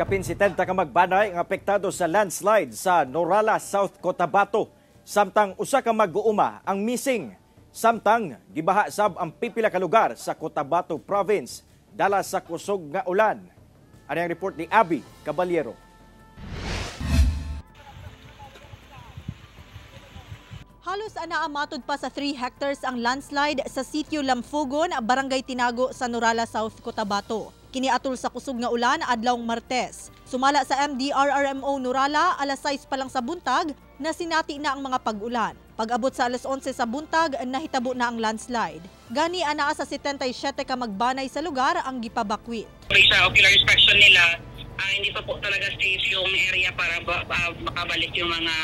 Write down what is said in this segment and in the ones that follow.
kapin 70 ka magbanay ang apektado sa landslide sa Norala, South Cotabato. Samtang usa ka mag-uuma ang missing. Samtang gibaha sab ang pipila ka lugar sa Cotabato Province dala sa kusog nga ulan. Ano ang report ni Abby Caballero? Halos anaamatod pa sa 3 hectares ang landslide sa sitio Lamfugon, Barangay Tinago sa Norala, South Cotabato. Kiniatol sa kusog nga ulan adlawng Martes. Sumala sa MDRRMO Norala, alas 6 pa lang sa buntag na sinati na ang mga pag-ulan. Pag-abot sa alas 11 sa buntag, nahitabo na ang landslide. Gani anaa sa 77 ka magbanay sa lugar ang gipabakwit. Sa ocular inspection nila, hindi pa po talaga safe yung area para makabalik yung mga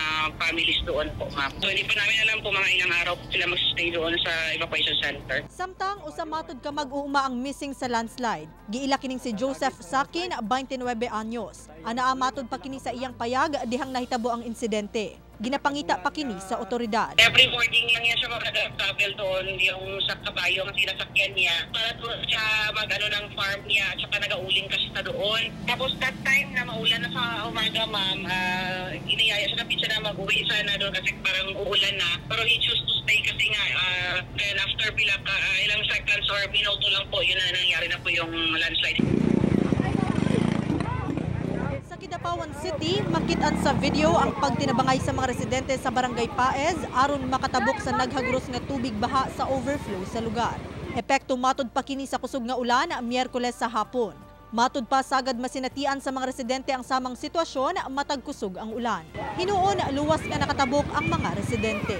families doon po, ma'am. So hindi pa namin alam po mga ilang araw sila mag-stay doon sa evacuation center. Samtang usamatod ka mag-uuma ang missing sa landslide. Giila kining si Joseph Sakin, 29 anyos. Anaamatod pa kini sa iyang payag dihang nahitabo ang insidente. Ginapangita pa kini sa otoridad. Every morning lang yan siya mag-travel doon, yung sa kabayo ang sinasakyan niya. Para doon siya mag-ano ng farm niya at saka nag-auling kasi sa doon. Tapos that time na maulan na sa umaga, ma'am, iniyaya siya na pizza na mag-uwi sana doon kasi parang uulan na. Pero he chose to stay kasi nga, then after ilang seconds or minuto lang po, yun na nangyari na po yung landslide. Kidapawan City, makitaan sa video ang pagtinabangay sa mga residente sa Barangay Paez aron makatabok sa naghagros nga tubig baha sa overflow sa lugar. Epekto matod pa kini sa kusog nga ulan Miyerkules sa hapon. Matod pa sagad masinatian sa mga residente ang samang sitwasyon matag kusog ang ulan. Hinuon luwas nga nakatabok ang mga residente.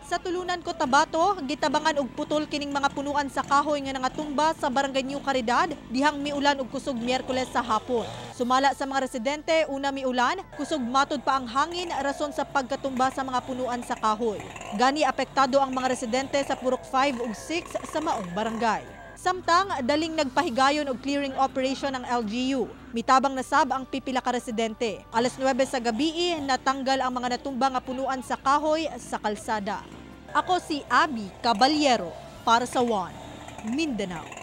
Sa Tulunan, Cotabato, gitabangan og putol kining mga punuan sa kahoy nga nangatumba sa Barangay New Caridad dihang miulan og kusog Miyerkules sa hapon. Sumala sa mga residente, una miulan, kusog matod pa ang hangin rason sa pagkatumba sa mga punuan sa kahoy. Gani apektado ang mga residente sa Purok 5 ug 6 sa maong barangay. Samtang daling nagpahigayon og clearing operation ng LGU. Mitabang nasab ang pipila ka residente. Alas 9 sa gabi natanggal ang mga natumba nga punuan sa kahoy sa kalsada. Ako si Abby Caballero para sa One Mindanao.